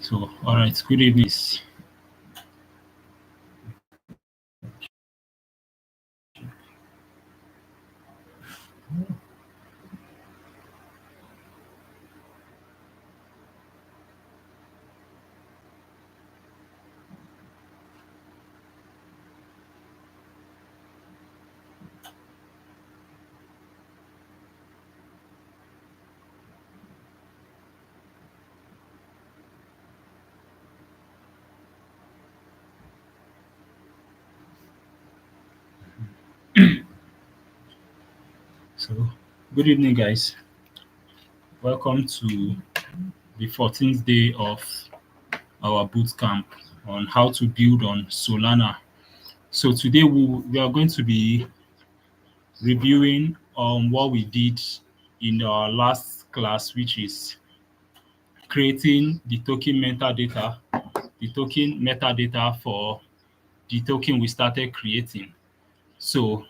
So, all right, good evening. So, good evening, guys. Welcome to the 14th day of our boot camp on how to build on Solana. So, today we are going to be reviewing on what we did in our last class, which is creating the token metadata for the token we started creating. So,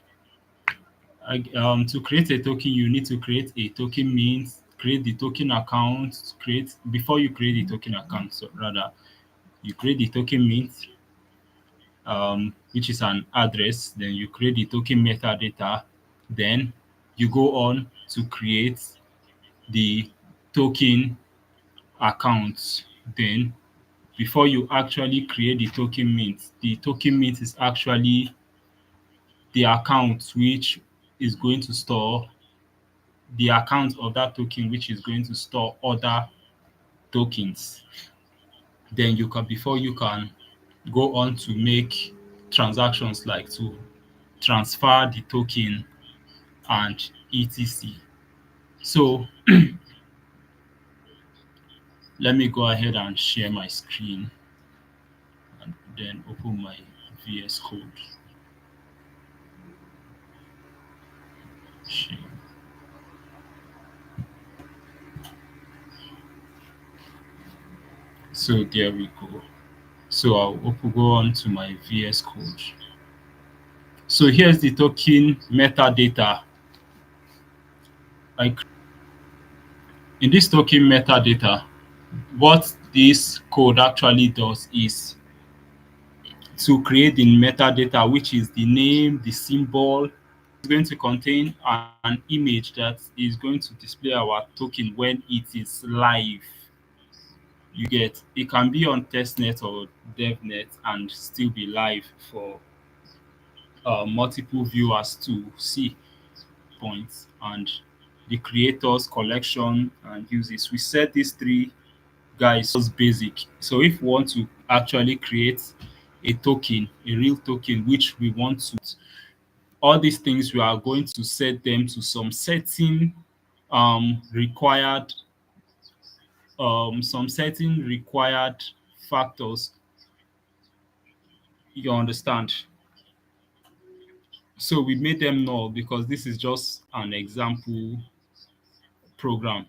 to create a token, you need to create a token mint, create the token account, create before you create the token account. So rather, you create the token mint, which is an address. Then you create the token metadata. Then you go on to create the token account. Then before you actually create the token mint is actually the account which is going to store the account of that token which is going to store other tokens. Then you can before you can go on to make transactions like to transfer the token and etc. So let me go ahead and share my screen and then open my VS Code. Share. So there we go. So go on to my VS Code. So here's the token metadata. I In this token metadata, what this code actually does is to create the metadata, which is the name, the symbol. It's going to contain an image that is going to display our token when it is live. You get it can be on testnet or devnet and still be live for multiple viewers to see points and the creators collection and uses. We set these three guys just basic. So if we want to actually create a token, a real token, which we want to, all these things we are going to set them to some certain required factors. You understand? So we made them null because this is just program,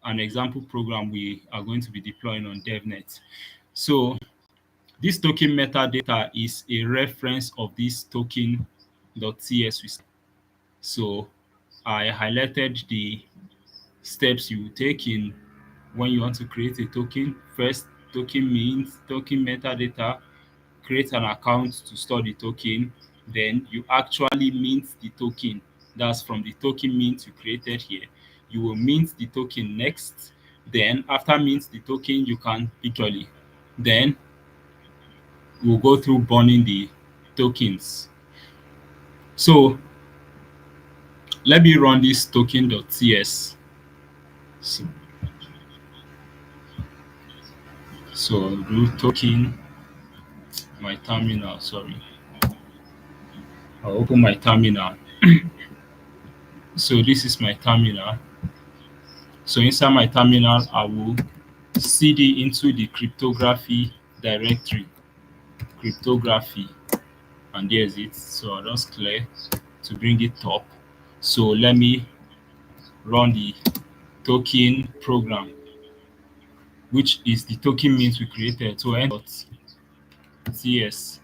an example program we are going to be deploying on DevNet. So this token metadata is a reference of this token.ts. So I highlighted the steps you take in when you want to create a token. First, token means token metadata, create an account to store the token. Then you actually mint the token. That's from the token mint you created here. You will mint the token next. Then after mint the token, you can pictorially. Then we'll go through burning the tokens. So let me run this token.ts. So, so do token, my terminal, sorry. I'll open my terminal. So this is my terminal. So inside my terminal, I will cd into the cryptography directory, cryptography, and there's it. So I'll just clear to bring it up. So let me run the token program, which is the token mint we created. So ts.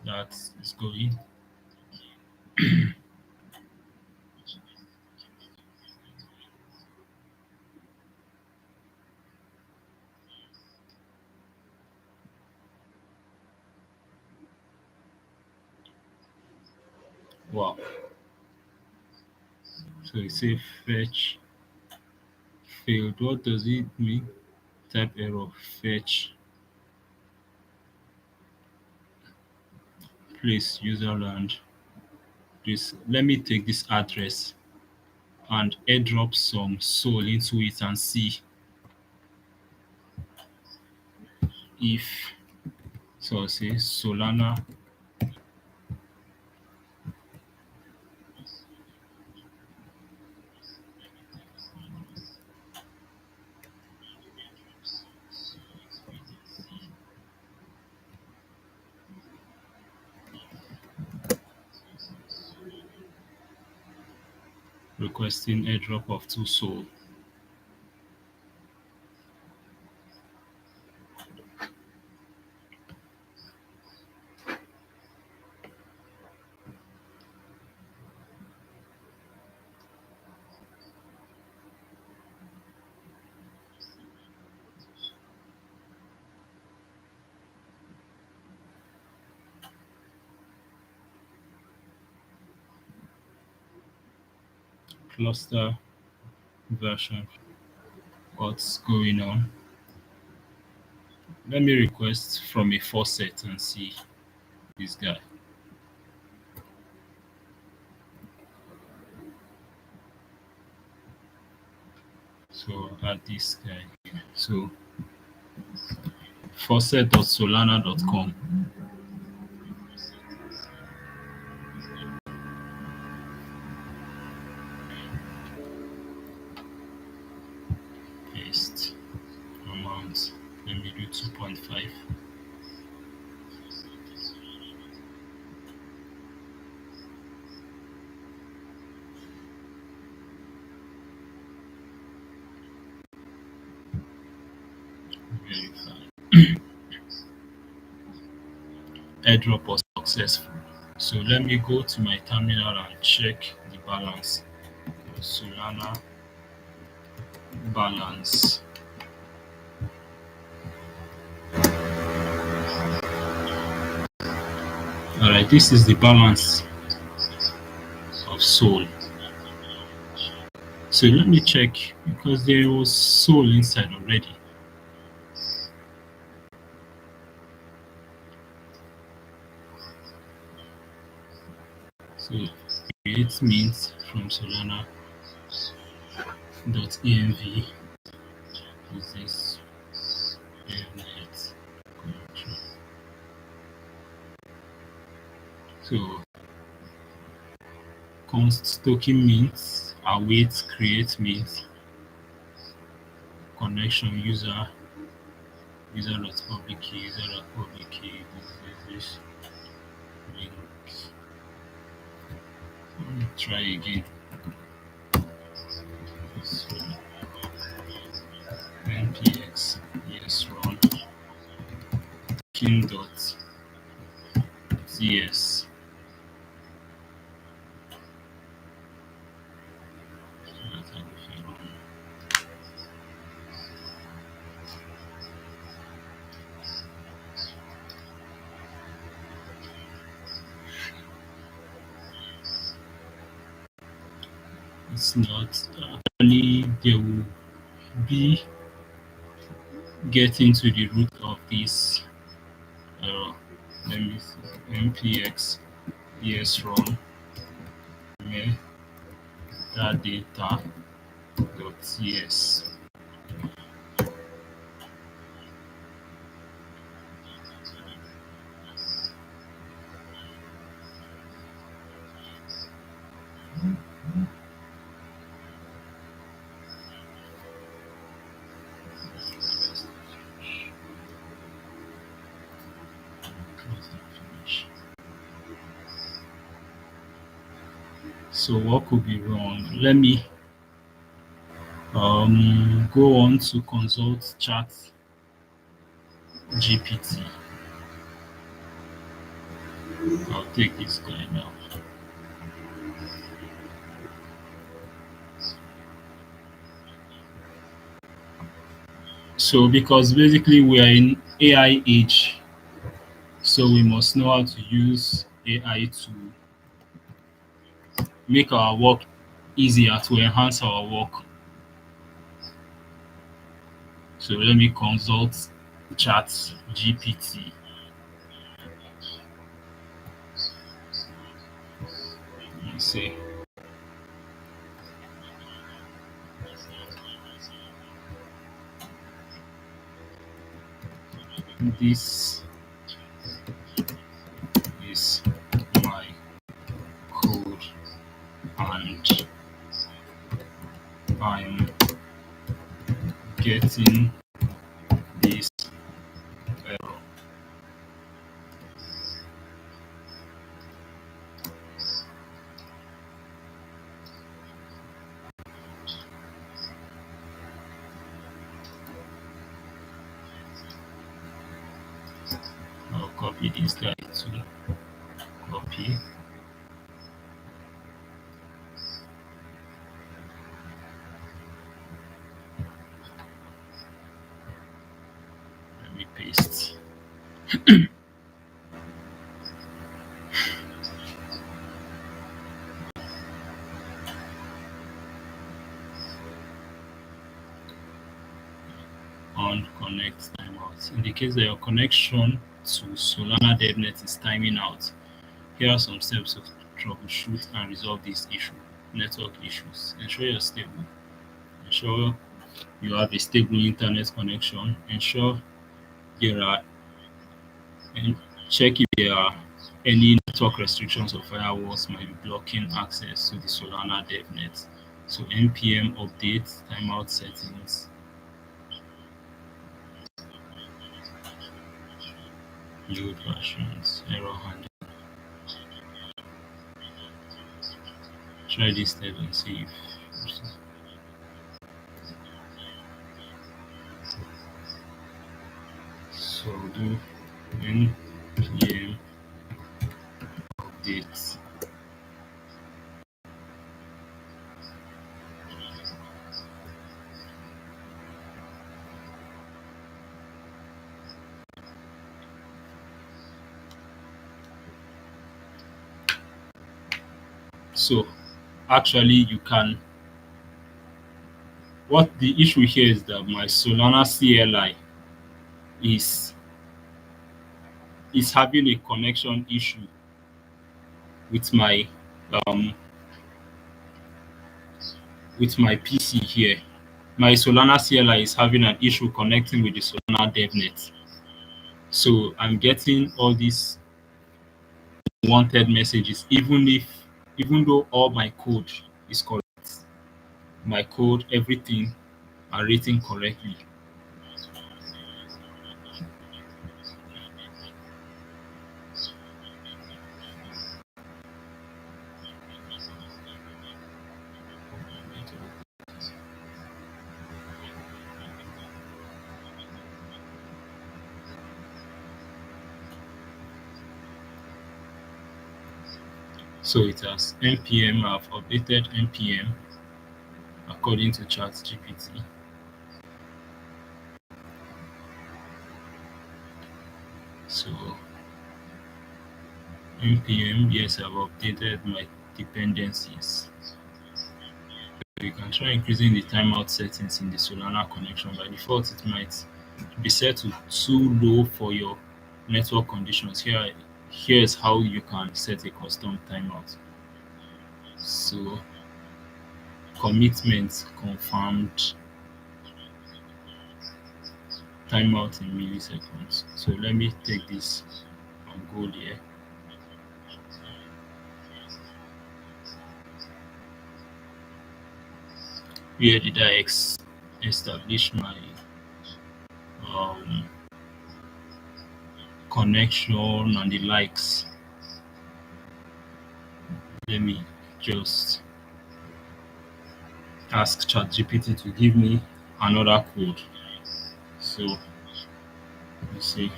that is going. Wow. So it say fetch failed. What does it mean? Type error fetch place userland. This let me take this address and airdrop some soul into it and see if so say Solana requesting airdrop of 2 soul. Cluster version. What's going on? Let me request from a faucet and see this guy. So add this guy here. So faucet.solana.com. Paste amount. Let me do 2.5. Verify. Airdrop was successful. So let me go to my terminal and check the balance. Solana balance. Alright, this is the balance of soul. So let me check because there was soul inside already. So create mint from Solana.env is this net control. So const token mint await create mint connection user.public key user.public key this link. Let me try again. So npx yes run king.ts. It's not actually there will be getting to the root of this let me see npx yes run metadata.ts. So what could be wrong? Let me go on to consult chat GPT. I'll take this guy now. So because basically we are in AI age, so we must know how to use AI to make our work easier, to enhance our work. So let me consult Chat GPT. Let me see. This is my code and I'm getting this error. I'll copy this guy to copy. Let me paste. On connect timeout. In the case that your connection to Solana DevNet is timing out, here are some steps to troubleshoot and resolve this issue. Network issues. Ensure you're stable. Ensure you have a stable internet connection. Ensure there are and check if there are any network restrictions or firewalls might be blocking access to the Solana DevNet. So npm update timeout settings, load versions, error handling. Try this step and see if so. Do npm update. So actually you can, what the issue here is that my Solana CLI is having a connection issue with my um PC here. My Solana CLI is having an issue connecting with the Solana DevNet. So I'm getting all these wanted messages, even though all my code is correct. My code, everything are written correctly. So it has npm. I've updated npm according to ChatGPT. So npm, yes, I've updated my dependencies. You can try increasing the timeout settings in the Solana connection. By default, it might be set to too low for your network conditions. Here's how you can set a custom timeout. So commitment confirmed, timeout in milliseconds. So let me take this and go there. Where did I establish my um, connection and the likes? Let me just ask ChatGPT to give me another code. So let me see.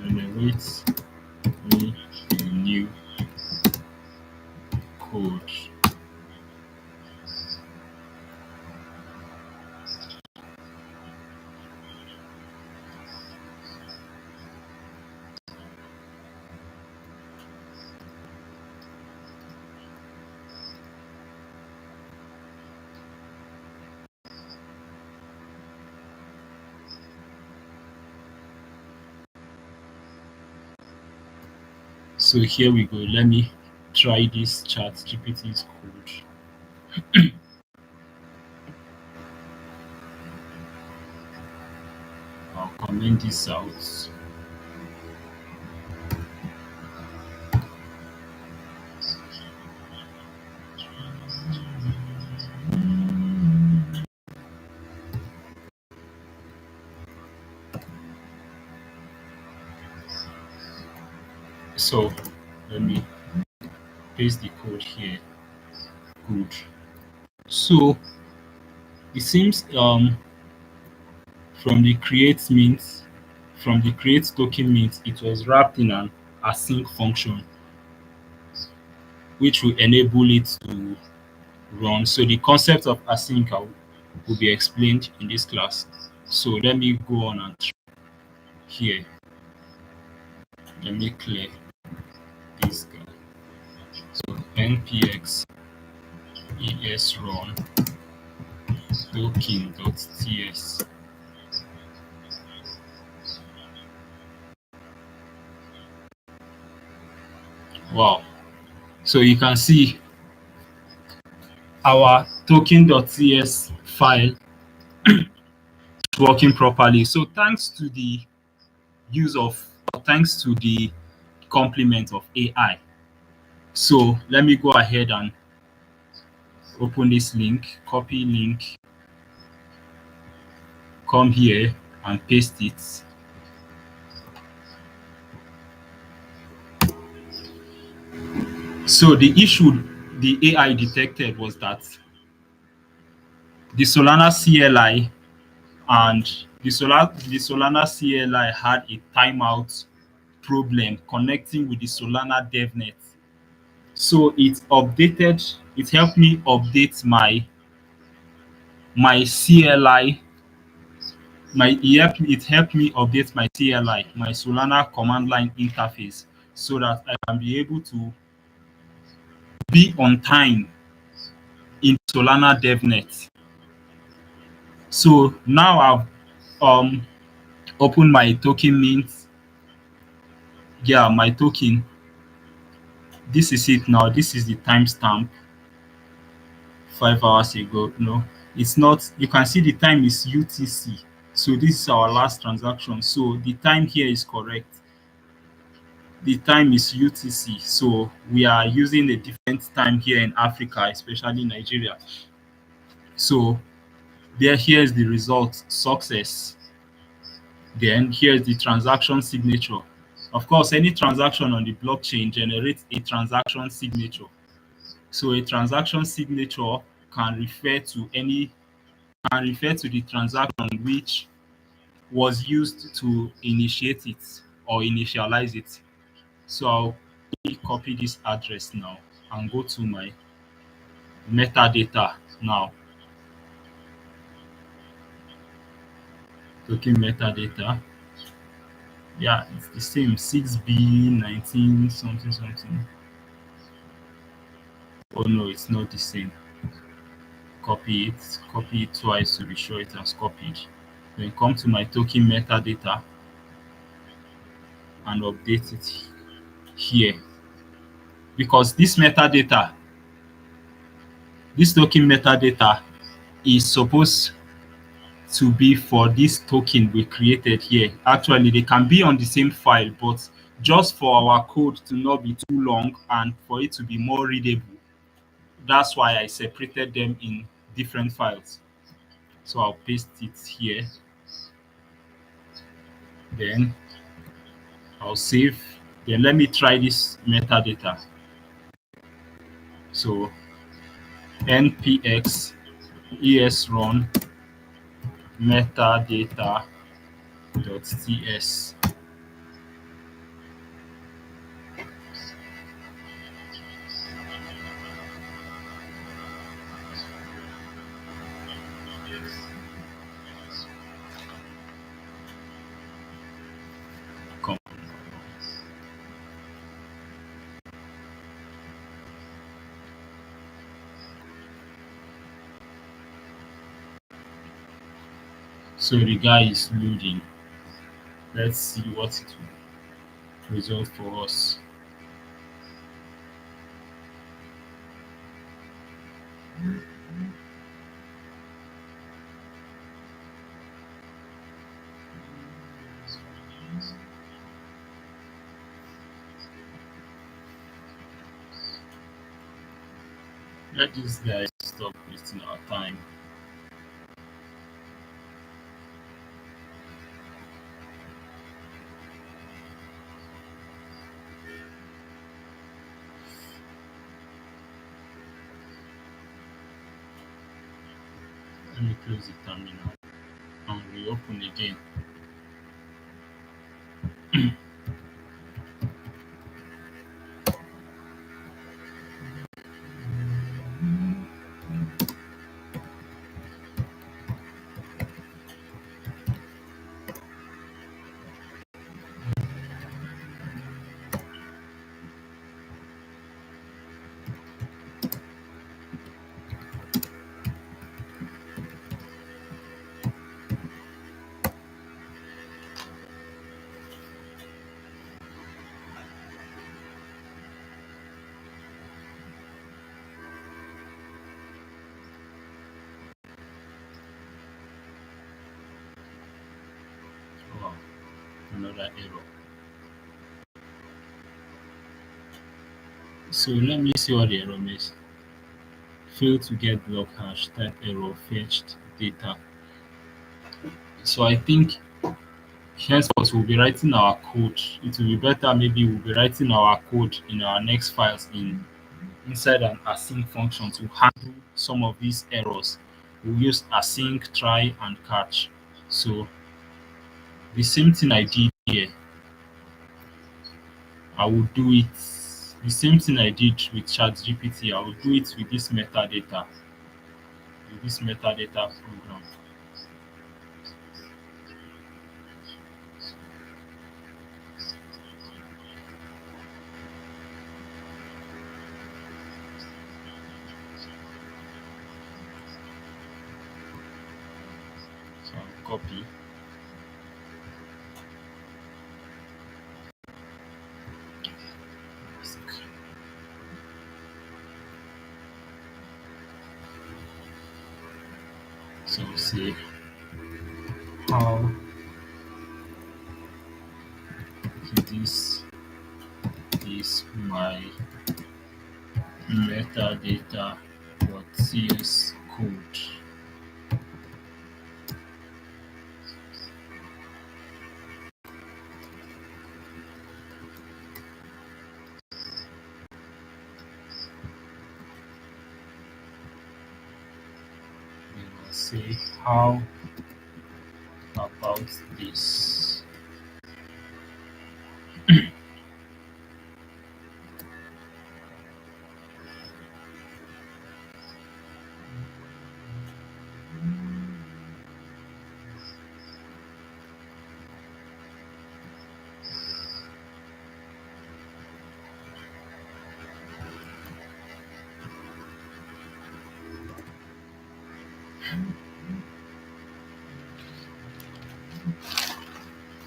Let me wait. me a new code. So here we go. Let me try this chat GPT's code. I'll comment this out. So let me paste the code here. Good. So it seems from the create mint, from the create token mint, it was wrapped in an async function, which will enable it to run. So the concept of async will be explained in this class. So let me go on and here. Let me clear this guy. So npx esrun token.ts. Wow. So you can see our token.ts file working properly. So thanks to the complement of AI. So let me go ahead and open this link, copy link, come here and paste it. So the issue the AI detected was that the Solana CLI and the Solana CLI had a timeout problem connecting with the Solana DevNet. So it helped me update my CLI, it helped me update my CLI, my Solana command line interface, so that I can be able to be on time in Solana DevNet. So now I've um opened my token mint. Yeah, my token. This is it now. This is the timestamp 5 hours ago. No, it's not. You can see the time is UTC. So this is our last transaction. So the time here is correct. The time is UTC. So we are using a different time here in Africa, especially Nigeria. So here's the result, success. Then here's the transaction signature. Of course, any transaction on the blockchain generates a transaction signature. So a transaction signature can refer to the transaction which was used to initiate it or initialize it. So I'll copy this address now and go to my metadata now. Token metadata. Yeah, it's the same 6B19 something something. Oh no, it's not the same. Copy it twice to be sure it has copied. Then come to my token metadata and update it here, because this token metadata is supposed to be for this token we created here. Actually, they can be on the same file, but just for our code to not be too long and for it to be more readable, that's why I separated them in different files. So I'll paste it here. Then I'll save. Then let me try this metadata. So npx esrun metadata.ts. So the guy is loading. Let's see what it will result for us. Let this guy stop wasting our time. Let me close the terminal and reopen again. Oh, another error. So let me see what the error means. Failed to get block hash, type error, fetched data. So I think henceforth we'll be writing our code. It will be better maybe we'll be writing our code in our next files inside an async function to handle some of these errors. We'll use async, try, and catch. So the same thing I did here, I will do it. The same thing I did with ChatGPT, I will do it with this metadata program. So I'll copy. So say how this is my metadata.cs code. We will say how about this.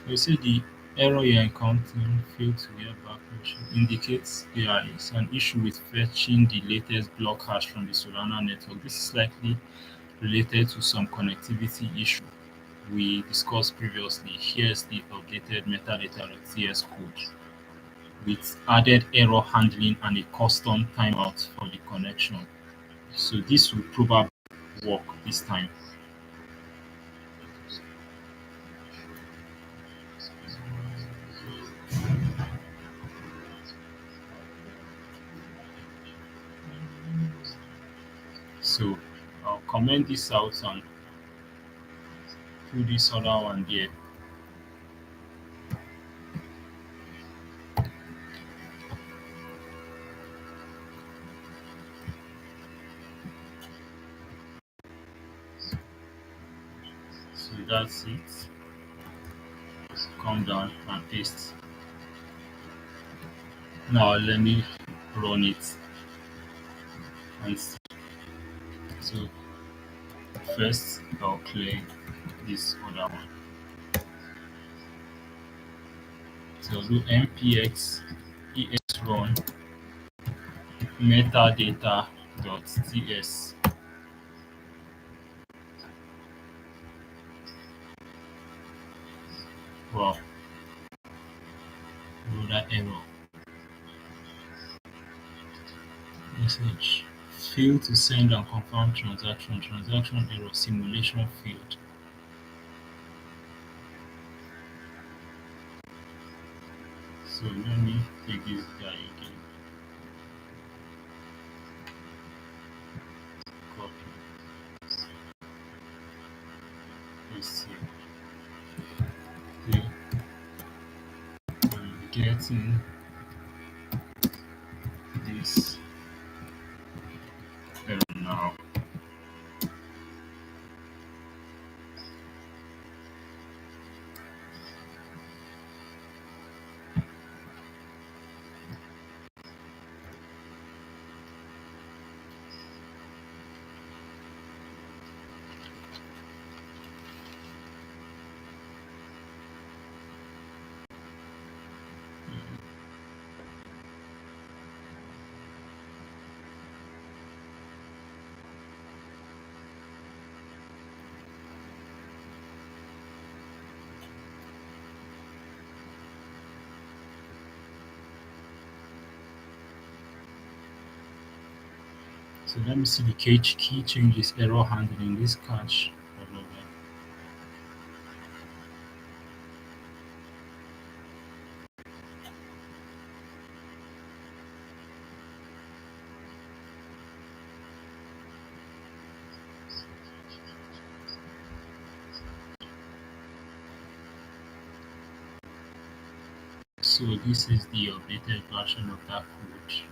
We say the error you're encountering failed to get back indicates there is an issue with fetching the latest block hash from the Solana network. This is likely related to some connectivity issue we discussed previously. Here's the updated metadata.ts code with added error handling and a custom timeout for the connection. So this will probably work this time. So I'll comment this out and put this other one there. So that's it. Come down and paste. Now let me run it and see. So first I'll clear this other one. So do npx esrun metadata.ts. Wow, another error. Message. Failed to send and confirm transaction. Transaction error. Simulation failed. So let me take this guy again. Copy. Paste here. Okay. I'm getting this error now. So let me see the key changes, error handling, this cache. So this is the updated version of that code.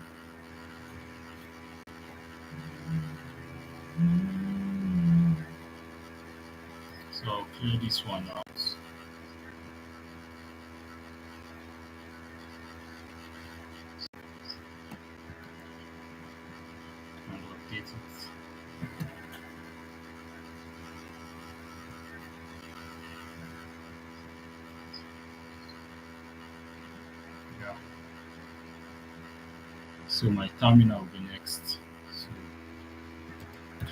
So I'll clear this one out and update it. Yeah. So my terminal will be next. So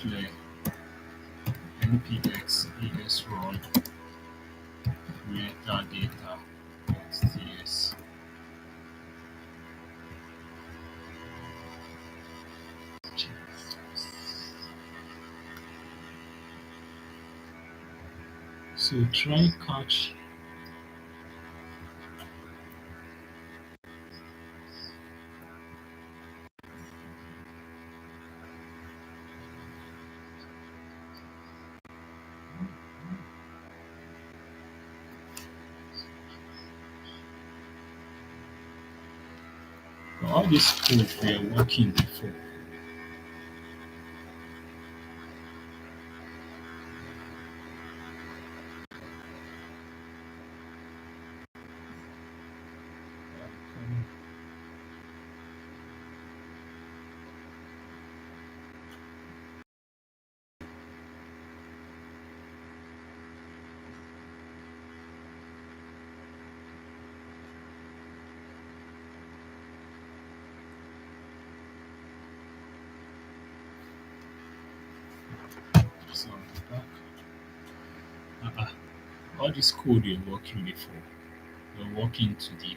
clear npx esrun metadata.ts. So try catch. All these code were working before. So back. Uh-uh. All this code were working before. We're working to the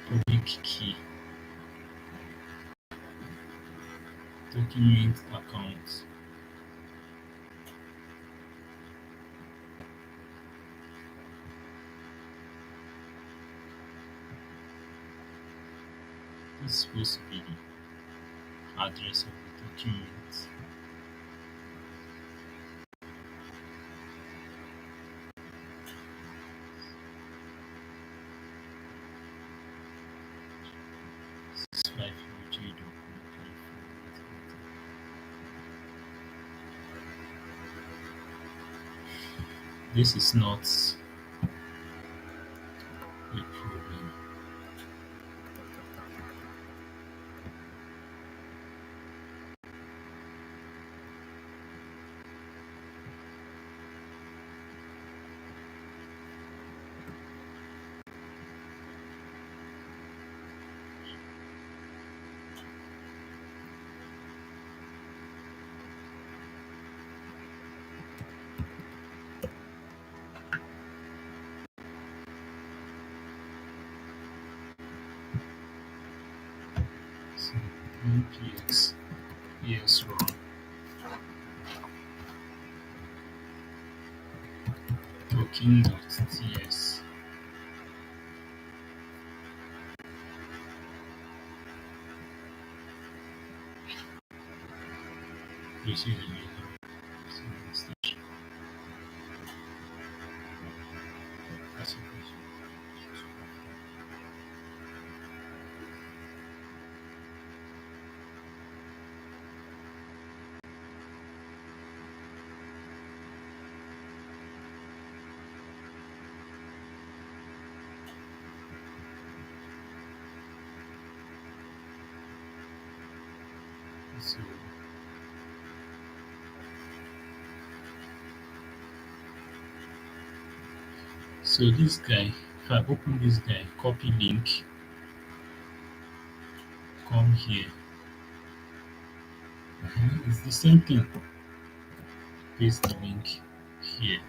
public key document account. This is supposed to be the address of the document. This 5 This is not a problem. npx yes run token.ts. This is the so so this guy, if I open this guy, copy link, come here. It's the same thing. Paste the link here.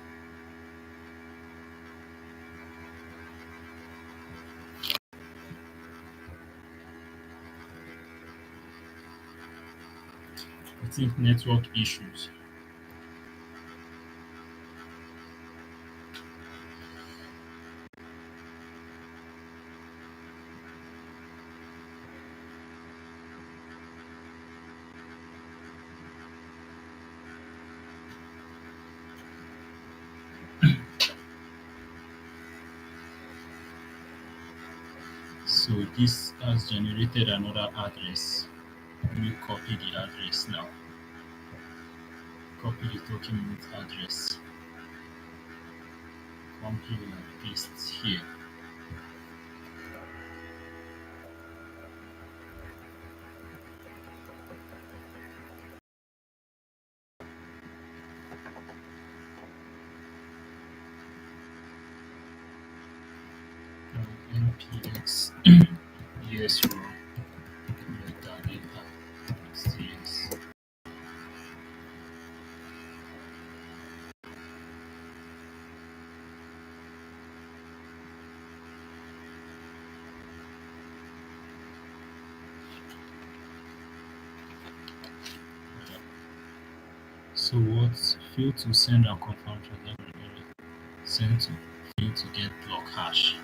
I think network issues. So this has generated another address. Let me copy the address now. Copy the token root address. Come here and paste here. npx yes row metadata cs. So what? Fail to send and confirm transaction. Send to fail to get block hash.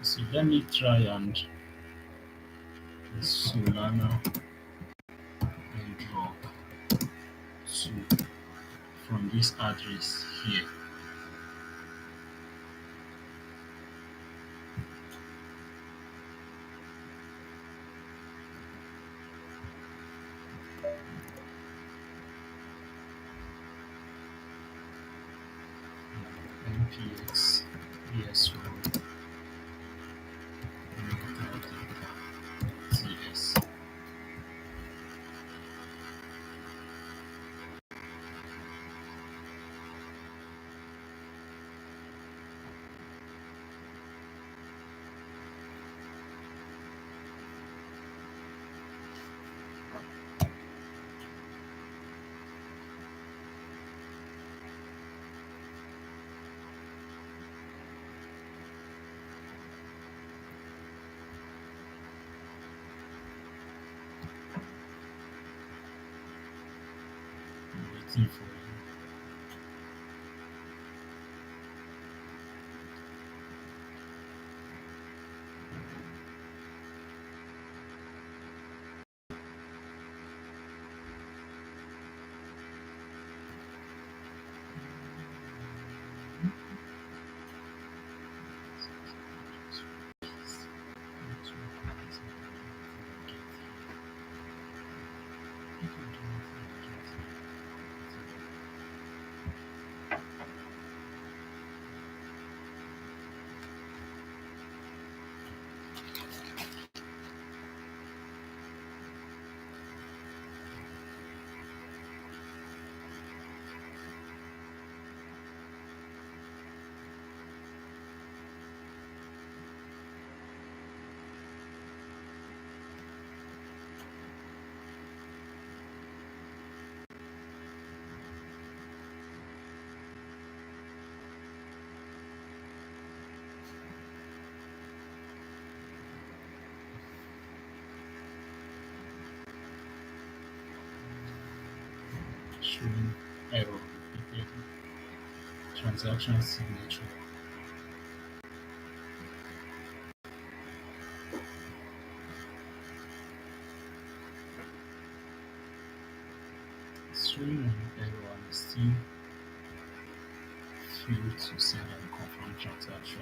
So let me try and Solana and drop to from this address here. npx yes row metadata cs. Waiting for you. Error repeated. Transaction signature. It's showing an error and it's still failed to send and confirm transaction.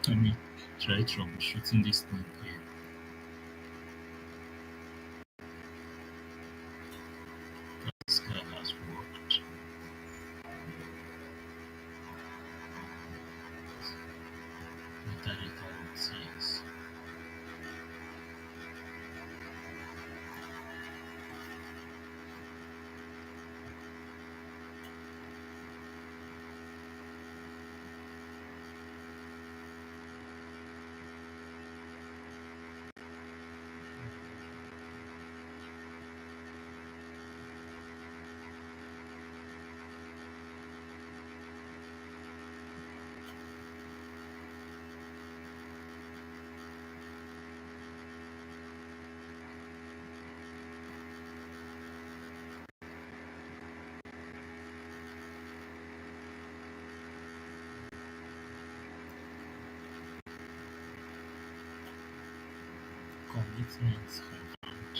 Let me try troubleshooting this thing here. This guy has worked. Metadata yes. Commitments confirmed.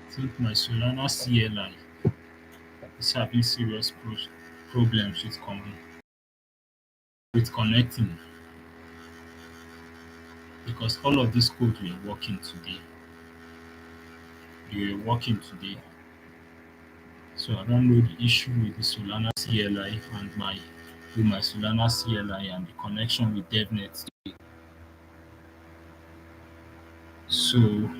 I think my Solana CLI is having serious problems with connecting because all of these codes were working today. They were working today. So I don't know the issue with the Solana CLI and my Solana CLI and the connection with DevNet. So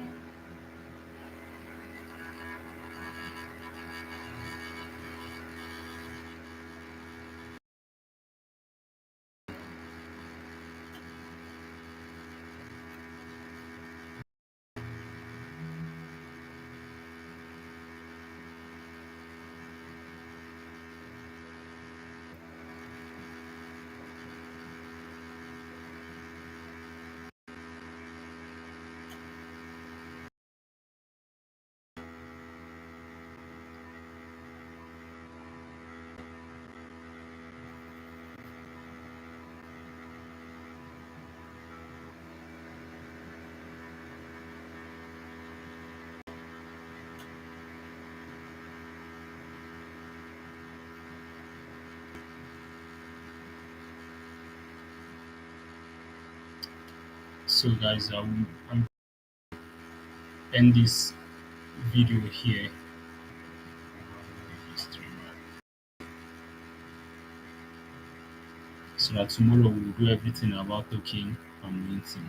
so guys, I'm end this video here. So that tomorrow we'll do everything about token and minting.